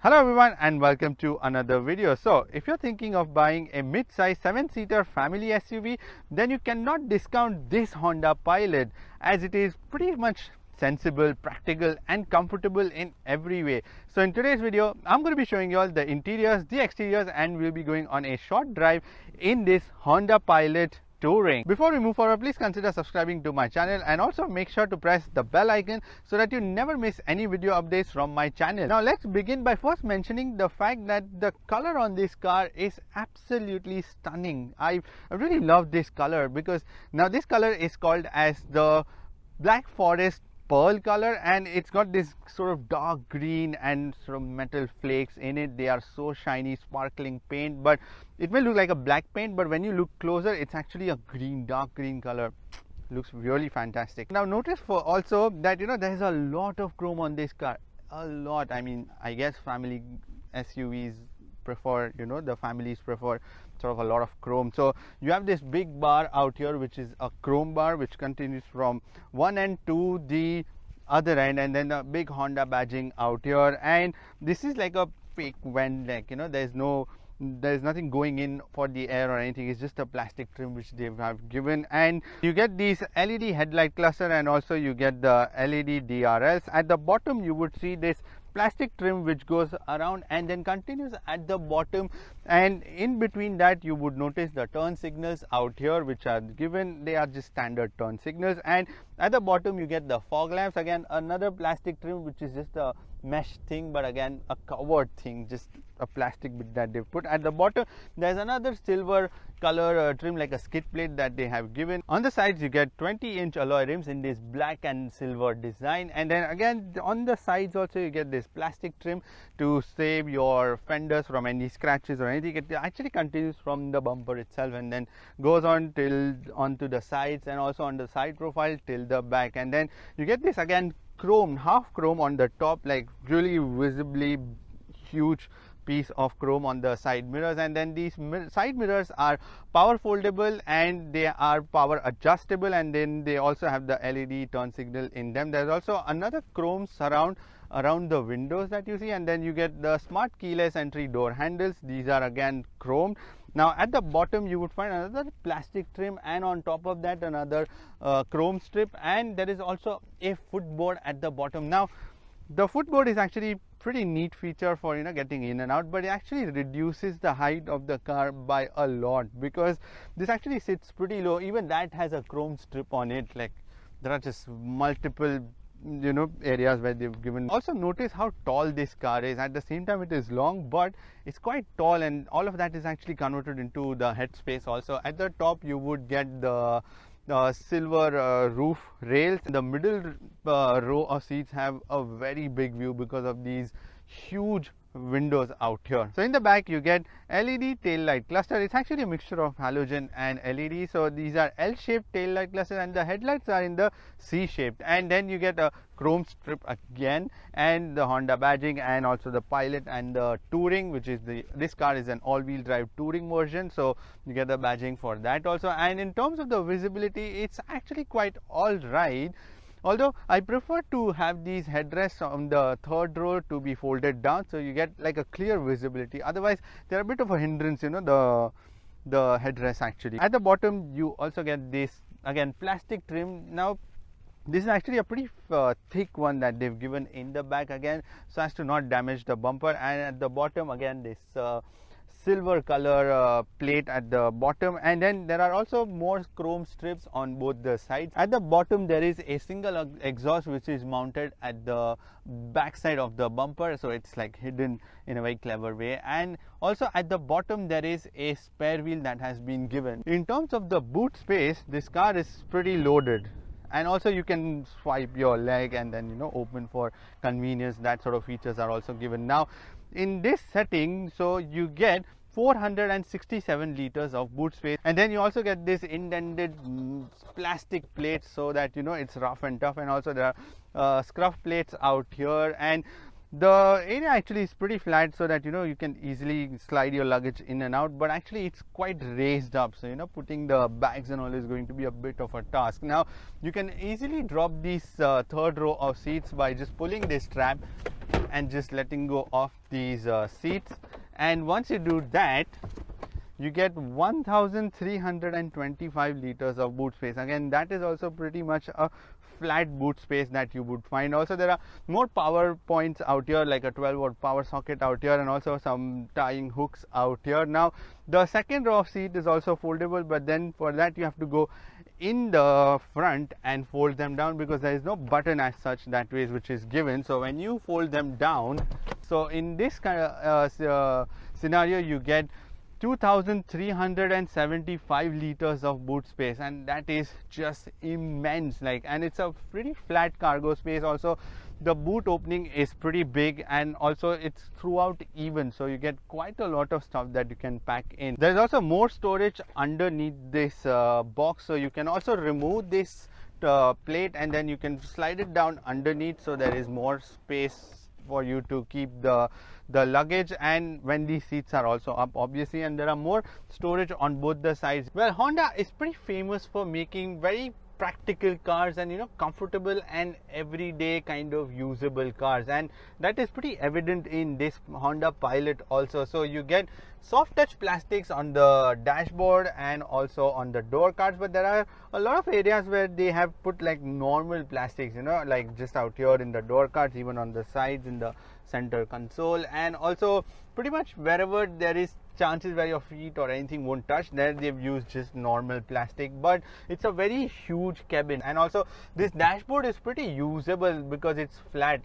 Hello everyone and welcome to another video. So if you're thinking of buying a mid-size 7-seater family SUV, then you cannot discount this Honda Pilot, as it is pretty much sensible, practical and comfortable in every way. So in today's video, I'm going to be showing you all the interiors, the exteriors, and we'll be going on a short drive in this Honda Pilot Touring. Before we move forward, please consider subscribing to my channel and also make sure to press the bell icon so that you never miss any video updates from my channel. Now let's begin by first mentioning the fact that the color on this car is absolutely stunning. I really love this color because now this color is called as the Black Forest pearl color, and it's got this sort of dark green and sort of metal flakes in it. They are so shiny, sparkling paint, but it may look like a black paint, but when you look closer, it's actually a green, dark green color. Looks really fantastic. Now notice for also that there's a lot of chrome on this car. A lot. I mean, I guess family SUVs prefer, the families prefer sort of a lot of chrome. So you have this big bar out here, which is a chrome bar, which continues from one end to the other end, and then a big Honda badging out here. And this is like a fake vent, like there's nothing going in for the air or anything. It's just a plastic trim which they have given, and you get these LED headlight cluster, and also you get the LED DRLs. At the bottom you would see this plastic trim which goes around and then continues at the bottom, and in between that you would notice the turn signals out here which are given. They are just standard turn signals, and at the bottom you get the fog lamps. Again, another plastic trim which is just a mesh thing, but again a covered thing, just a plastic bit that they've put. At the bottom there's another silver color trim, like a skid plate that they have given. On the sides you get 20-inch alloy rims in this black and silver design, and then again on the sides also you get this plastic trim to save your fenders from any scratches or anything. It actually continues from the bumper itself and then goes on till onto the sides, and also on the side profile till the back. And then you get this again chrome, half chrome on the top, like really visibly huge piece of chrome on the side mirrors. And then these side mirrors are power foldable and they are power adjustable, and then they also have the LED turn signal in them. There's also another chrome surround around the windows that you see, and then you get the smart keyless entry door handles. These are again chrome. Now at the bottom you would find another plastic trim, and on top of that another chrome strip, and there is also a footboard at the bottom. Now the footboard is actually pretty neat feature for getting in and out, but it actually reduces the height of the car by a lot because this actually sits pretty low. Even that has a chrome strip on it. Like, there are just multiple areas where they've given. Also notice how tall this car is. At the same time it is long, but it's quite tall, and all of that is actually converted into the head space. Also at the top you would get the silver roof rails. The middle row of seats have a very big view because of these huge windows out here. So in the back you get LED tail light cluster. It's actually a mixture of halogen and LED. So these are L-shaped tail light cluster, and the headlights are in the C-shaped. And then you get a chrome strip again, and the Honda badging, and also the Pilot and the Touring, which is this car is an all-wheel drive Touring version, so you get the badging for that also. And in terms of the visibility, it's actually quite all right. Although I prefer to have these headrests on the third row to be folded down, so you get like a clear visibility. Otherwise they're a bit of a hindrance, the headrests actually. At the bottom you also get this again plastic trim. Now this is actually a pretty thick one that they've given in the back, again so as to not damage the bumper. And at the bottom again this silver color plate at the bottom, and then there are also more chrome strips on both the sides. At the bottom there is a single exhaust which is mounted at the back side of the bumper, so it's like hidden in a very clever way. And also at the bottom there is a spare wheel that has been given. In terms of the boot space, this car is pretty loaded, and also you can swipe your leg and then open for convenience. That sort of features are also given. Now in this setting, so you get 467 liters of boot space, and then you also get this indented plastic plates so that it's rough and tough. And also there are scruff plates out here, and the area actually is pretty flat so that you can easily slide your luggage in and out, but actually it's quite raised up, so putting the bags and all is going to be a bit of a task. Now you can easily drop these third row of seats by just pulling this strap and just letting go of these seats. And once you do that, you get 1325 liters of boot space. Again, that is also pretty much a flat boot space that you would find. Also, there are more power points out here, like a 12-volt power socket out here, and also some tying hooks out here. Now, the second row of seat is also foldable, but then for that you have to go in the front and fold them down, because there is no button as such that way which is given. So when you fold them down, so in this kind of scenario, you get 2375 liters of boot space, and that is just immense. Like, and it's a pretty flat cargo space. Also, the boot opening is pretty big, and also it's throughout even, so you get quite a lot of stuff that you can pack in. There's also more storage underneath this box, so you can also remove this plate and then you can slide it down underneath, so there is more space for you to keep the luggage, and when these seats are also up, obviously, and there are more storage on both the sides. Well, Honda is pretty famous for making very practical cars and, you know, comfortable and everyday kind of usable cars, and that is pretty evident in this Honda Pilot also. So you get soft touch plastics on the dashboard and also on the door cards, but there are a lot of areas where they have put like normal plastics, you know, like just out here in the door cards, even on the sides, in the center console, and also pretty much wherever there is chances where your feet or anything won't touch, there they've used just normal plastic. But it's a very huge cabin, and also this dashboard is pretty usable because it's flat.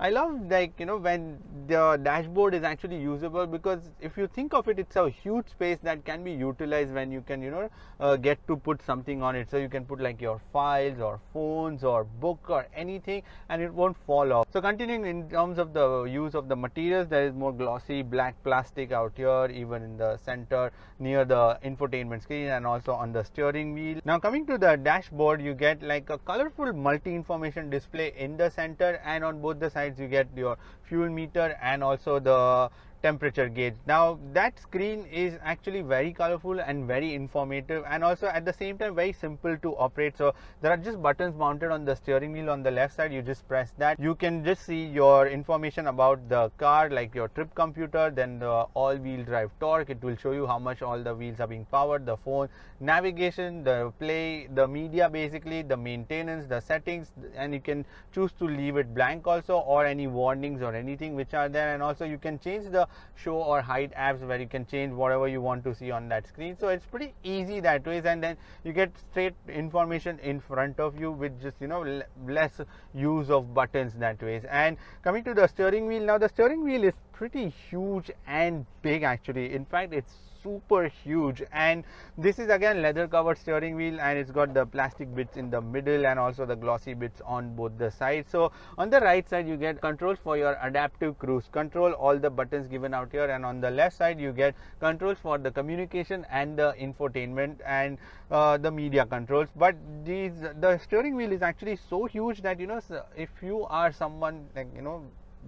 I love, like, you know, when the dashboard is actually usable, because if you think of it, it's a huge space that can be utilized when you can, you know, get to put something on it. So you can put like your files or phones or book or anything, and it won't fall off. So continuing in terms of the use of the materials, there is more glossy black plastic out here, even in the center near the infotainment screen and also on the steering wheel. Now coming to the dashboard, you get like a colorful multi-information display in the center, and on both the sides you get your fuel meter and also the temperature gauge. Now that screen is actually very colorful and very informative, and also at the same time very simple to operate. So there are just buttons mounted on the steering wheel on the left side. You just press that, you can just see your information about the car, like your trip computer, then the all-wheel drive torque. It will show you how much all the wheels are being powered, the phone, navigation, the play, the media, basically the maintenance, the settings, and you can choose to leave it blank also, or any warnings or anything which are there. And also you can change the show or hide apps, where you can change whatever you want to see on that screen. So it's pretty easy that way, and then you get straight information in front of you with just, you know, less use of buttons that way. And coming to the steering wheel, now the steering wheel is pretty huge and big actually. In fact, it's super huge, and this is again leather covered steering wheel, and it's got the plastic bits in the middle and also the glossy bits on both the sides. So on the right side you get controls for your adaptive cruise control, all the buttons given out here, and on the left side you get controls for the communication and the infotainment and the media controls. But the steering wheel is actually so huge that, you know, if you are someone like, you know,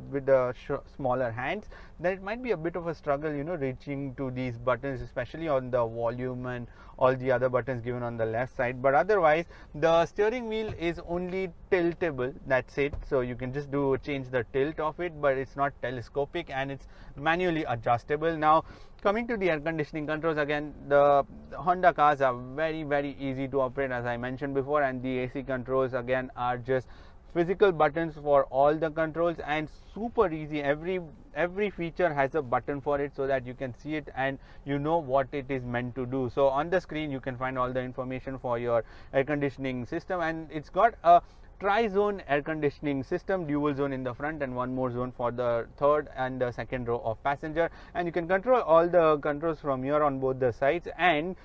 with the smaller hands, then it might be a bit of a struggle, you know, reaching to these buttons, especially on the volume and all the other buttons given on the left side. But otherwise the steering wheel is only tiltable, that's it. So you can just change the tilt of it, but it's not telescopic, and it's manually adjustable. Now coming to the air conditioning controls, again the Honda cars are very, very easy to operate, as I mentioned before, and the AC controls again are just physical buttons for all the controls, and super easy. Every feature has a button for it, so that you can see it and you know what it is meant to do. So on the screen you can find all the information for your air conditioning system, and it's got a tri-zone air conditioning system, dual zone in the front and one more zone for the third and the second row of passenger, and you can control all the controls from here on both the sides. And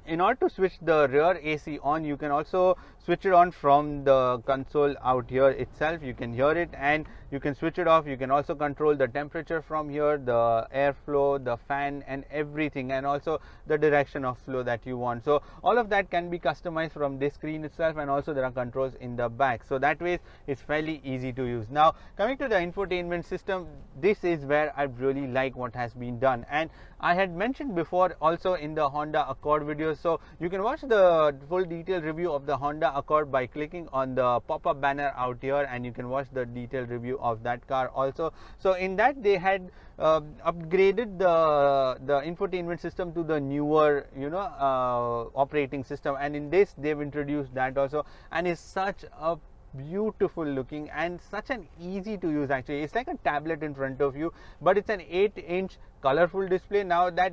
in order to switch the rear AC on, you can also switch it on from the console out here itself. You can hear it and you can switch it off. You can also control the temperature from here, the airflow, the fan and everything, and also the direction of flow that you want. So all of that can be customized from this screen itself, and also there are controls in the back, so that way it's fairly easy to use. Now coming to the infotainment system, this is where I really like what has been done, and I had mentioned before also in the Honda Accord videos passengers. So you can watch the full detailed review of the Honda Accord by clicking on the pop-up banner out here, and you can watch the detailed review of that car also. So in that they had upgraded the infotainment system to the newer operating system, and in this they've introduced that also, and it's such a beautiful looking and such an easy to use. Actually, it's like a tablet in front of you, but it's an 8-inch colorful display. Now that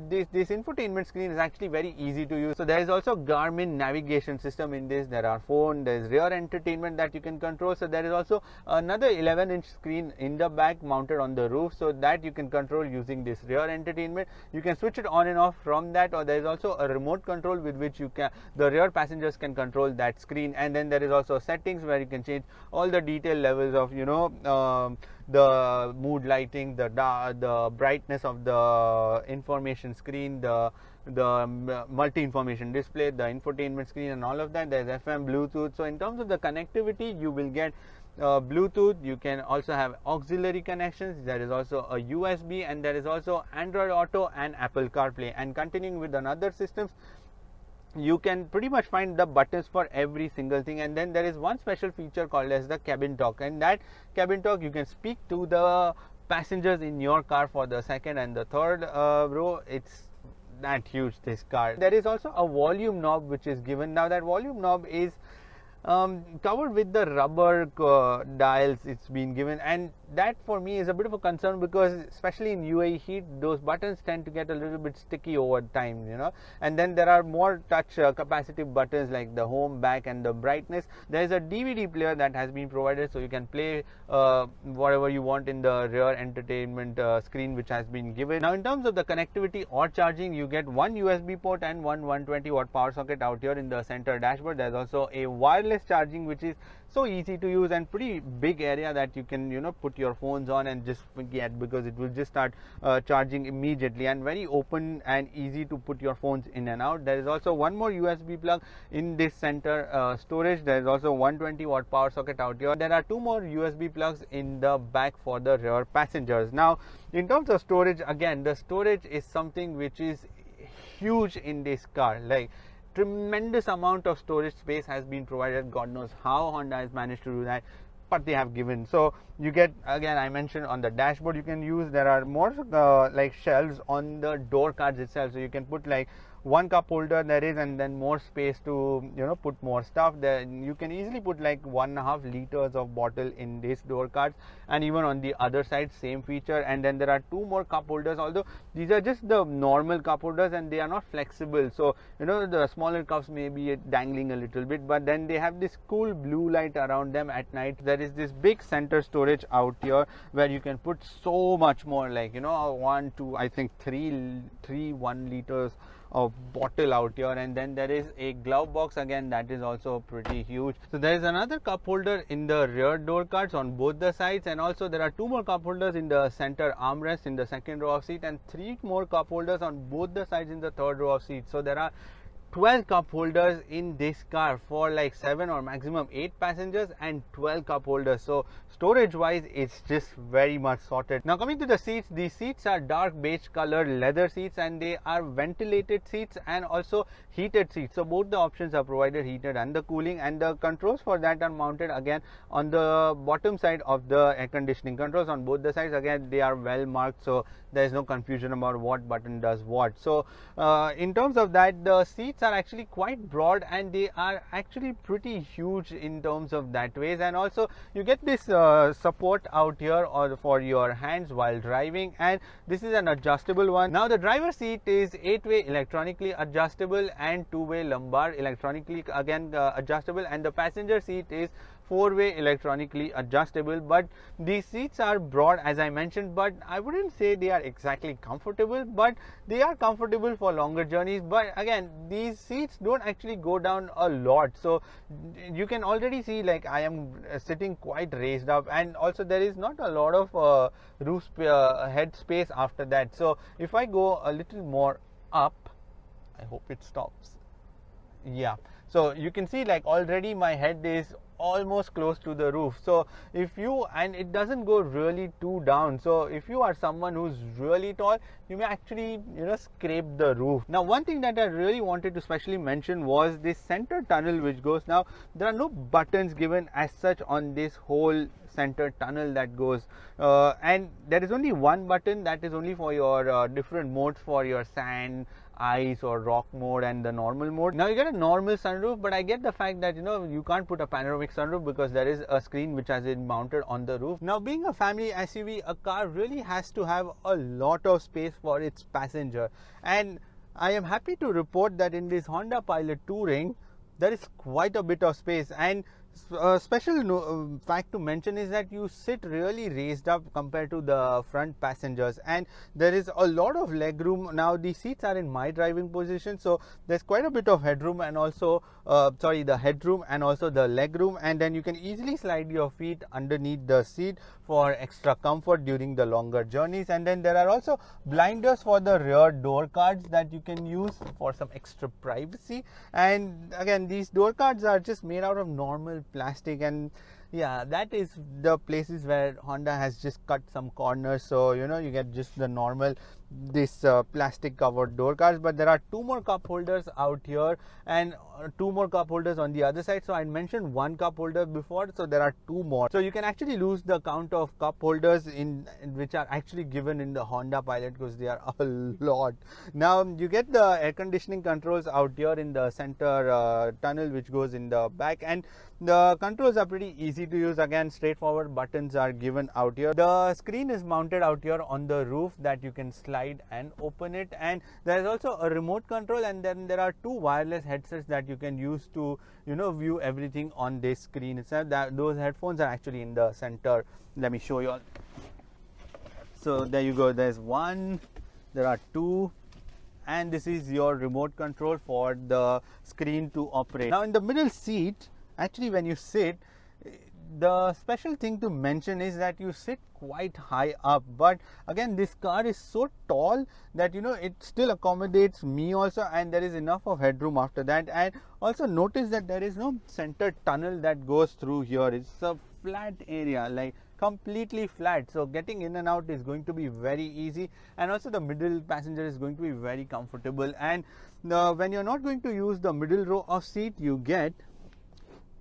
this infotainment screen is actually very easy to use. So there is also Garmin navigation system in this. There are phone, there is rear entertainment that you can control. So there is also another 11-inch screen in the back mounted on the roof, so that you can control using this rear entertainment. You can switch it on and off from that, or there is also a remote control with which the rear passengers can control that screen. And then there is also settings where you can change all the detail levels of the mood lighting, the brightness of the information screen, the multi-information display, the infotainment screen, and all of that. There is FM, Bluetooth. So in terms of the connectivity, you will get Bluetooth. You can also have auxiliary connections. There is also a USB, and there is also AndroidAuto and Apple CarPlay. And continuing with another systems, you can pretty much find the buttons for every single thing. And then there is one special feature called as the cabin talk, and that cabin talk you can speak to the passengers in your car for the second and the third row. It's that huge, this car. There is also a volume knob which is given. Now that volume knob is covered with the rubber dials. It's been given, and that for me is a bit of a concern, because especially in UAE heat, those buttons tend to get a little bit sticky over time, and then there are more touch capacitive buttons like the home, back, and the brightness. There is a DVD player that has been provided, so you can play whatever you want in the rear entertainment screen which has been given. Now in terms of the connectivity or charging, you get one USB port and one 120 watt power socket out here in the center dashboard. There's also a wireless charging which is so easy to use, and pretty big area that you can put your phones on and just forget, because it will just start charging immediately, and very open and easy to put your phones in and out. There is also one more USB plug in this center storage. There is also 120 watt power socket out here. There are two more USB plugs in the back for the rear passengers. Now in terms of storage, again, the storage is something which is huge in this car. Like, tremendous amount of storage space has been provided. God knows how Honda has managed to do that, but they have given. So you get, again, I mentioned on the dashboard you can use, there are more like shelves on the door cards itself, so you can put like one cup holder there is, and then more space to put more stuff. There you can easily put like 1.5 liters of bottle in this door cards, and even on the other side same feature. And then there are two more cup holders, although these are just the normal cup holders and they are not flexible, so the smaller cups may be dangling a little bit, but then they have this cool blue light around them at night. There is this big center storage out here where you can put so much more, like 1, 2, I think 3 1 liters of bottle out here. And then there is a glove box, again, that is also pretty huge. So there is another cup holder in the rear door cards on both the sides, and also there are two more cup holders in the center armrest in the second row of seat, and 3 more cup holders on both the sides in the third row of seats. So there are 12 cup holders in this car for like 7 or maximum 8 passengers, and 12 cup holders. So storage wise, it's just very much sorted. Now coming to the seats, these seats are dark beige colored leather seats, and they are ventilated seats and also heated seats. So both the options are provided, heated and the cooling, and the controls for that are mounted again on the bottom side of the air conditioning controls on both the sides. Again, they are well marked, so there is no confusion about what button does what. So in terms of that, the seats are actually quite broad, and they are actually pretty huge in terms of that ways. And also you get this support out here or for your hands while driving, and this is an adjustable one. Now the driver seat is 8-way electronically adjustable and 2-way lumbar electronically again adjustable, and the passenger seat is 4-way electronically adjustable. But these seats are broad, as I mentioned, but I wouldn't say they are exactly comfortable, but they are comfortable for longer journeys. But again, these seats don't actually go down a lot, so you can already see, like, I am sitting quite raised up, and also there is not a lot of roof head space after that. So if I go a little more up, I hope it stops. Yeah, so you can see, like, already my head is almost close to the roof. So if you, and it doesn't go really too down, so if you are someone who's really tall, you may actually scrape the roof. Now one thing that I really wanted to specially mention was this center tunnel which goes. Now there are no buttons given as such on this whole center tunnel that goes, and there is only one button that is only for your different modes, for your sand, ice or rock mode and the normal mode. Now you get a normal sunroof, but I get the fact that you can't put a panoramic sunroof because there is a screen which has been mounted on the roof. Now being a family SUV, a car really has to have a lot of space for its passenger, and I am happy to report that in this Honda Pilot Touring there is quite a bit of space. And a special fact to mention is that you sit really raised up compared to the front passengers, and there is a lot of leg room. Now the seats are in my driving position, so there's quite a bit of headroom, and also the headroom and also the leg room, and then you can easily slide your feet underneath the seat for extra comfort during the longer journeys. And then there are also blinders for the rear door cards that you can use for some extra privacy. And again, these door cards are just made out of normal plastic, and yeah, that is the places where Honda has just cut some corners, so you get just the normal plastic covered door cards. But there are two more cup holders out here and two more cup holders on the other side. So I mentioned one cup holder before, so there are two more, so you can actually lose the count of cup holders in which are actually given in the Honda Pilot, because they are a lot. Now you get the air conditioning controls out here in the center tunnel which goes in the back, and the controls are pretty easy to use. Again, straightforward buttons are given out here. The screen is mounted out here on the roof that you can slide and open it, and there is also a remote control, and then there are two wireless headsets that you can use to view everything on this screen itself. Those headphones are actually in the center. Let me show you all. So there you go, there's one, there are two, and this is your remote control for the screen to operate. Now in the middle seat, actually when you sit, the special thing to mention is that you sit quite high up, but again this car is so tall that it still accommodates me also, and there is enough of headroom after that. And also notice that there is no center tunnel that goes through here. It's a flat area, like completely flat, so getting in and out is going to be very easy, and also the middle passenger is going to be very comfortable. And when you're not going to use the middle row of seat, you get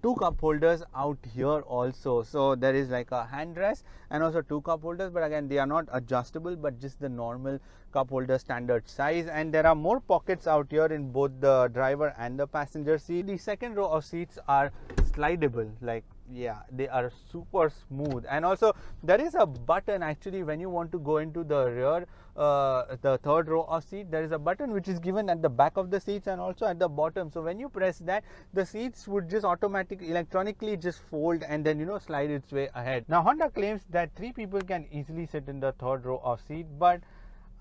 two cup holders out here also. So there is like a hand rest and also two cup holders, but again they are not adjustable, but just the normal cup holder standard size. And there are more pockets out here in both the driver and the passenger seat. The second row of seats are slidable, like yeah, they are super smooth. And also there is a button actually when you want to go into the rear, the third row of seat, there is a button which is given at the back of the seats and also at the bottom. So when you press that, the seats would just automatically electronically just fold and then slide its way ahead. Now Honda claims that 3 people can easily sit in the third row of seat, but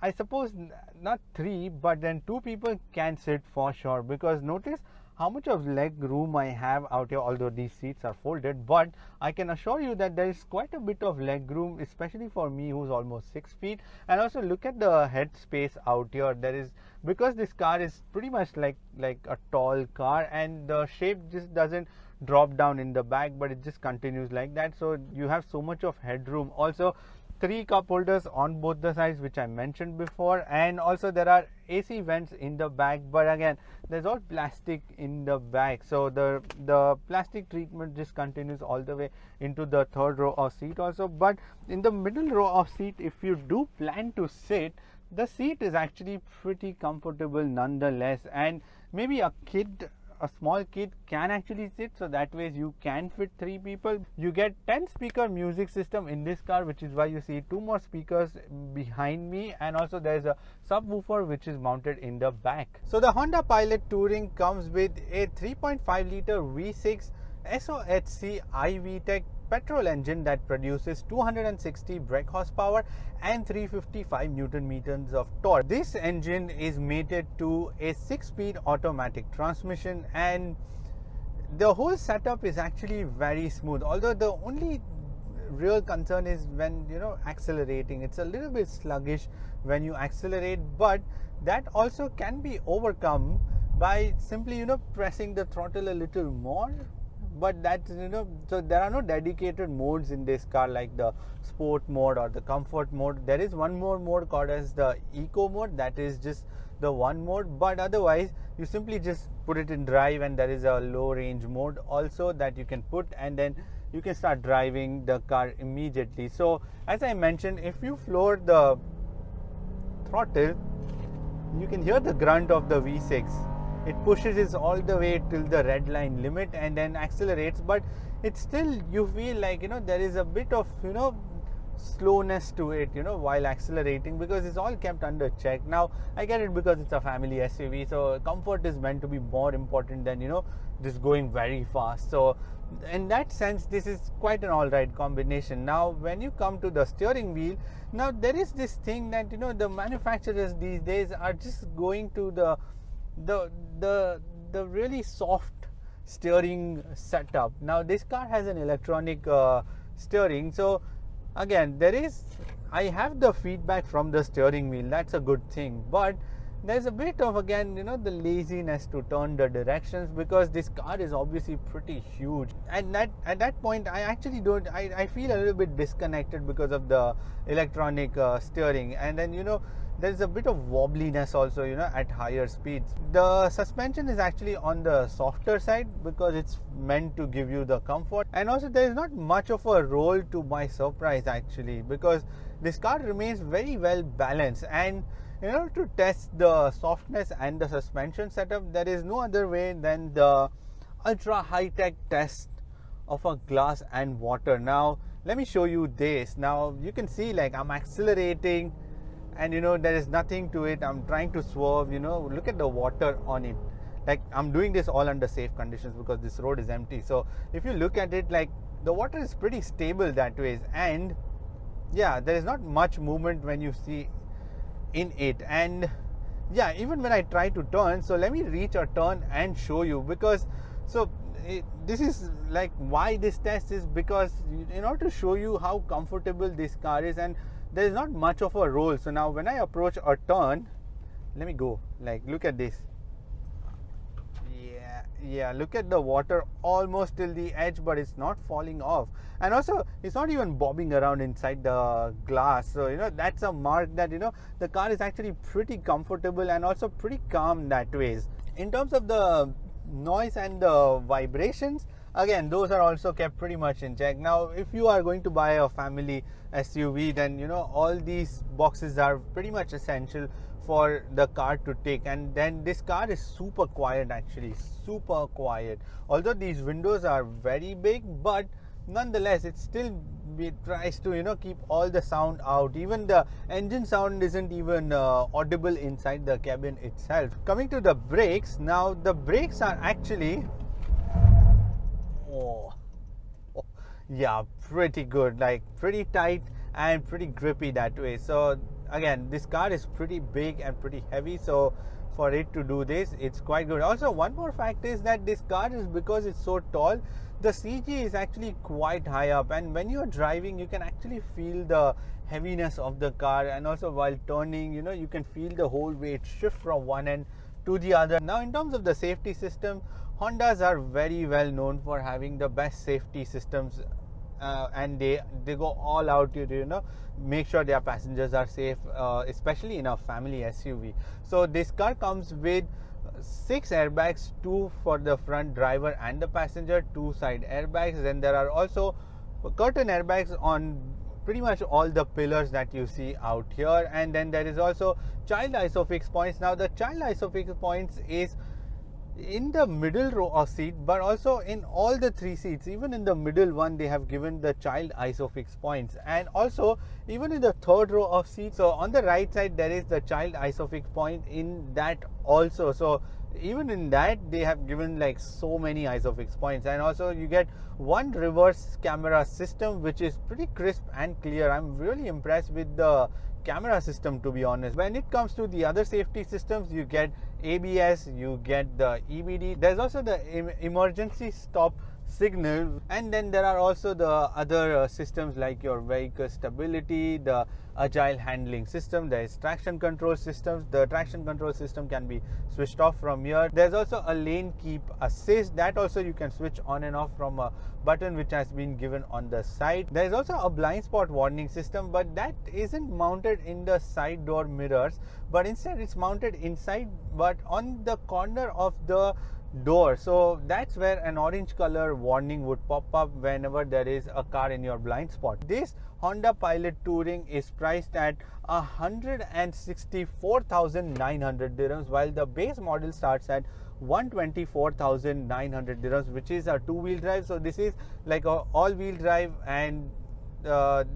I suppose not 3, but then 2 people can sit for sure, because notice how much of leg room I have out here, although these seats are folded, but I can assure you that there is quite a bit of leg room, especially for me who's almost 6 feet. And also look at the head space out here. There is, because this car is pretty much like a tall car, and the shape just doesn't drop down in the back, but it just continues like that, so you have so much of headroom. Also 3 cup holders on both the sides, which I mentioned before, and also there are AC vents in the back, but again there's all plastic in the back, so the plastic treatment just continues all the way into the third row of seat also. But in the middle row of seat, if you do plan to sit, the seat is actually pretty comfortable nonetheless, and maybe a small kid can actually sit, so that way you can fit 3 people. You get 10 speaker music system in this car, which is why you see 2 more speakers behind me, and also there's a subwoofer which is mounted in the back. So the Honda Pilot Touring comes with a 3.5 liter V6 SOHC i-VTEC petrol engine that produces 260 brake horsepower and 355 Newton meters of torque. This engine is mated to a 6-speed automatic transmission, and the whole setup is actually very smooth, although the only real concern is when accelerating. It's a little bit sluggish when you accelerate, but that also can be overcome by simply pressing the throttle a little more. but that's, so there are no dedicated modes in this car like the sport mode or the comfort mode. There is one more mode called as the eco mode, that is just the one mode, but otherwise you simply just put it in drive, and there is a low range mode also that you can put, and then you can start driving the car immediately. So as I mentioned, if you floor the throttle, you can hear the grunt of the V6. It pushes it all the way till the red line limit and then accelerates, but it's still, you feel like, there is a bit of, slowness to it, while accelerating, because it's all kept under check. Now I get it, because it's a family SUV, so comfort is meant to be more important than, just going very fast. So in that sense, this is quite an alright combination. Now when you come to the steering wheel, now there is this thing that, the manufacturers these days are just going to the really soft steering setup. Now this car has an electronic steering, so again, I have the feedback from the steering wheel, that's a good thing, but there's a bit of, again, the laziness to turn the directions, because this car is obviously pretty huge, and at that point I actually I feel a little bit disconnected because of the electronic steering, and then there's a bit of wobbliness also, at higher speeds. The suspension is actually on the softer side because it's meant to give you the comfort, and also there is not much of a roll, to my surprise actually, because this car remains very well balanced. And to test the softness and the suspension setup, there is no other way than the ultra high-tech test of a glass and water. Now let me show you this. Now you can see, like, I'm accelerating, and there is nothing to it. I'm trying to swerve, look at the water on it. Like, I'm doing this all under safe conditions because this road is empty. So if you look at it, like, the water is pretty stable that way, and yeah, there is not much movement when you see in it. And yeah, even when I try to turn, so let me reach a turn and show you, because this is like why this test is, because in order to show you how comfortable this car is, and there is not much of a roll. So now when I approach a turn, let me go, like, look at this. Yeah, look at the water almost till the edge, but it's not falling off, and also it's not even bobbing around inside the glass. So that's a mark that the car is actually pretty comfortable and also pretty calm that way. In terms of the noise and the vibrations, again, those are also kept pretty much in check. Now if you are going to buy a family SUV, then all these boxes are pretty much essential for the car to take. And then this car is super quiet, actually super quiet. Although these windows are very big, but nonetheless it tries to keep all the sound out. Even the engine sound isn't even audible inside the cabin itself. Coming to the brakes, now the brakes are actually yeah, pretty good, like pretty tight and pretty grippy that way. So again, this car is pretty big and pretty heavy, so for it to do this, it's quite good. Also, one more fact is that this car is, because it's so tall, the CG is actually quite high up, and when you're driving, you can actually feel the heaviness of the car, and also while turning, you can feel the whole weight shift from one end to the other. Now in terms of the safety system, Hondas are very well known for having the best safety systems, and they go all out to make sure their passengers are safe, especially in a family SUV. So this car comes with 6 airbags, 2 for the front driver and the passenger, 2 side airbags. Then there are also curtain airbags on pretty much all the pillars that you see out here, and then there is also child ISOFIX points. Now the child ISOFIX points is in the middle row of seat, but also in all the 3 seats. Even in the middle one, they have given the child ISOFIX points, and also even in the 3rd row of seats. So on the right side, there is the child ISOFIX point in that also. So even in that, they have given like so many ISOFIX points. And also you get one reverse camera system, which is pretty crisp and clear. I'm really impressed with the camera system, to be honest. When it comes to the other safety systems, you get ABS, you get the EBD. There's also the emergency stop signal. And then there are also the other systems like your vehicle stability, the agile handling system, there is traction control systems. The traction control system can be switched off from here. There's also a lane keep assist, that also you can switch on and off from a button which has been given on the side. There's also a blind spot warning system, but that isn't mounted in the side door mirrors, but instead it's mounted inside but on the corner of the door. So that's where an orange color warning would pop up whenever there is a car in your blind spot. This Honda Pilot Touring is priced at 164,900 dirhams, while the base model starts at 124,900 dirhams, which is a two-wheel drive. So this is like a all-wheel drive, and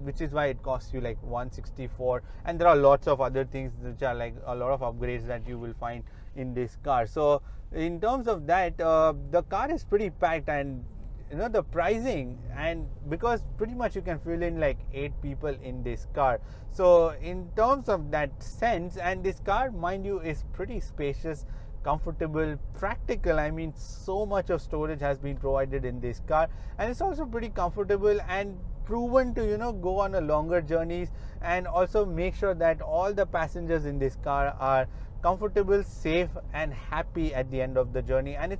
which is why it costs you like 164. And there are lots of other things which are like a lot of upgrades that you will find in this car. So in terms of that, the car is pretty packed, and the pricing, and because pretty much you can fill in like 8 people in this car. So in terms of that sense, and this car, mind you, is pretty spacious, comfortable, practical. I mean, so much of storage has been provided in this car, and it's also pretty comfortable and proven to go on a longer journeys, and also make sure that all the passengers in this car are comfortable, safe and happy at the end of the journey. And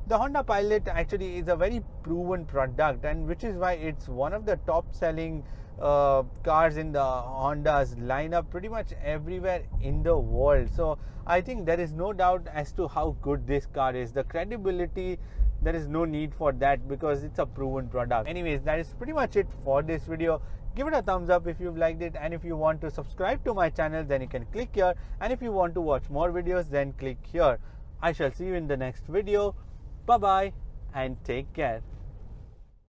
the Honda Pilot actually is a very proven product, and which is why it's one of the top selling cars in the Honda's lineup pretty much everywhere in the world. So I think there is no doubt as to how good this car is. The credibility, there is no need for that because it's a proven product. Anyways, that is pretty much it for this video. Give it a thumbs up if you've liked it, and if you want to subscribe to my channel, then you can click here, and if you want to watch more videos, then click here. I shall see you in the next video. Bye bye and take care.